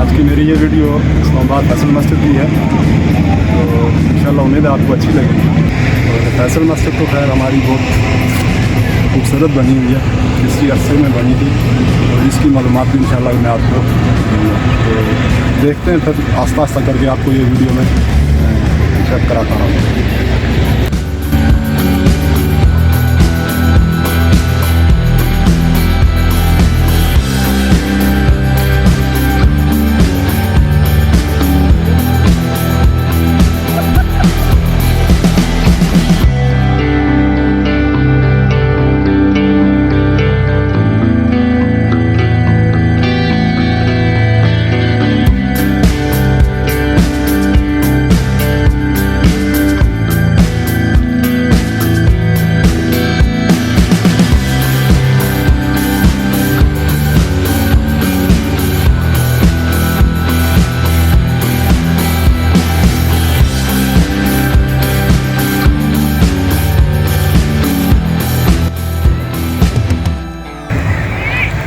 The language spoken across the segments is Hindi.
आज की मेरी ये वीडियो इस्लामाबाद फैसल मस्जिद की है, तो इंशाल्लाह उम्मीद है आपको अच्छी लगेगी। और फैसल मस्जिद तो खैर हमारी बहुत खूबसूरत बनी हुई है, इसी अरसे में बनी थी और इसकी मालूमात भी इंशाल्लाह मैं आपको दूँगा। तो देखते हैं फिर आस्ता आस्ता करके आपको ये वीडियो में चेक कराता रहूँ।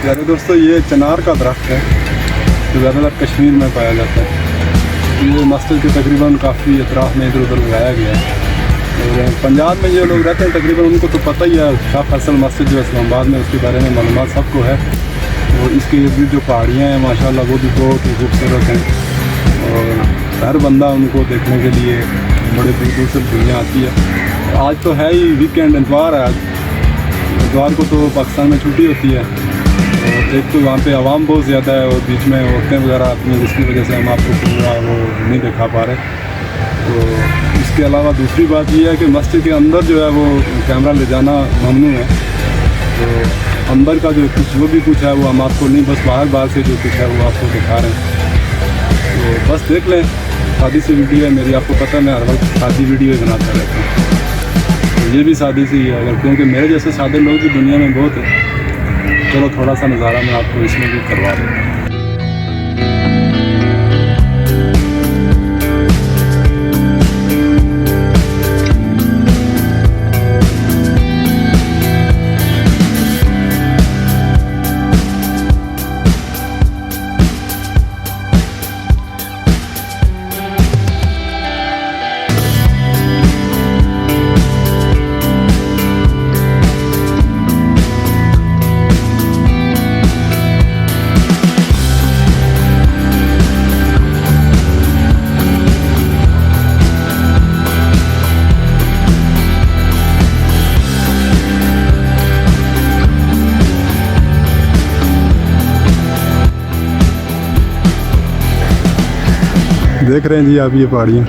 यार दोस्तों, ये चिनार का दरख्त है जो ज़्यादातर कश्मीर में पाया जाता है। ये मस्जिद के तकरीबन काफ़ी अतराफ़ में इधर उधर लगाया गया है। और पंजाब में जो लोग रहते हैं तकरीबन उनको तो पता ही है, शाह फैसल मस्जिद जो इस्लामाबाद में, उसके बारे में मालूमात सबको है। और इसके इर्द जो पहाड़ियाँ हैं माशाल्लाह वो भी बहुत ही खूबसूरत हैं और हर बंदा उनको देखने के लिए बड़े दूर दूर से दुनिया आती है। आज तो है ही वीकेंड, इतवार है। आज इतवार को तो पाकिस्तान में छुट्टी होती है और एक तो वहाँ पे आवाम बहुत ज़्यादा है और बीच में औरतें वगैरह आती हैं, जिसकी वजह से हम आपको पूरा वो नहीं दिखा पा रहे। तो इसके अलावा दूसरी बात ये है कि मस्जिद के अंदर जो है वो कैमरा ले जाना ममनू है। तो अंदर का जो भी कुछ है वो हम आपको नहीं, बस बाहर से जो कुछ है वो आपको दिखा रहे हैं। तो बस देख लें, सादी सी वीडियो है मेरी। आपको पता है मैं हर वक्त सादी वीडियो ही बनाता रहता हूँ, तो ये भी सादी सी है। अगर क्योंकि मेरे जैसे सादे लोग भी दुनिया में बहुत है, चलो थोड़ा सा नज़ारा मैं आपको इसमें भी करवा दूँ। देख रहे हैं जी आप ये पहाड़ियाँ।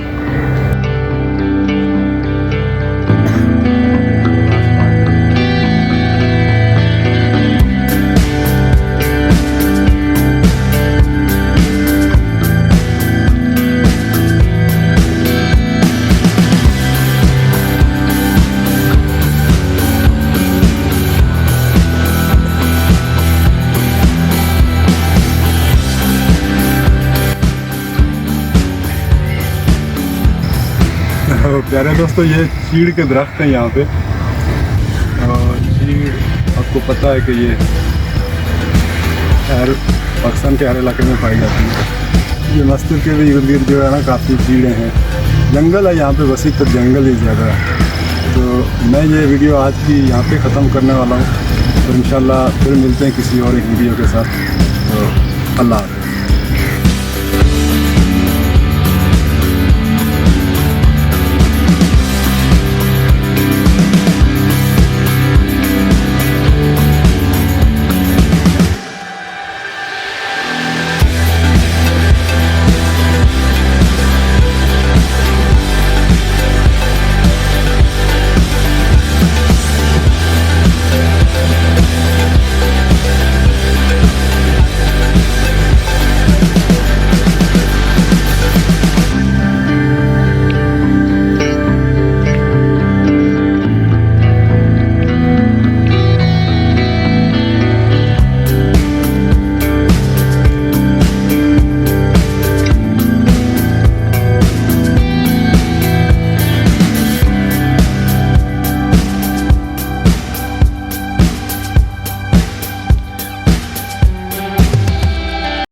प्यारे दोस्तों, ये चीड़ के दरख्त हैं यहाँ पे। और चीड़ आपको पता है कि ये पाकिस्तान के हर इलाके में पाई जाती है। ये मस्जिद के भी इर्द गिर्द जो है ना काफ़ी चीड़ें हैं। जंगल है यहाँ पे, वसी तो जंगल ही ज़्यादा है। तो मैं ये वीडियो आज की यहाँ पे ख़त्म करने वाला हूँ। तो इंशाल्लाह फिर मिलते हैं किसी और एक वीडियो के साथ। तो अल्लाह हाफ़िज़।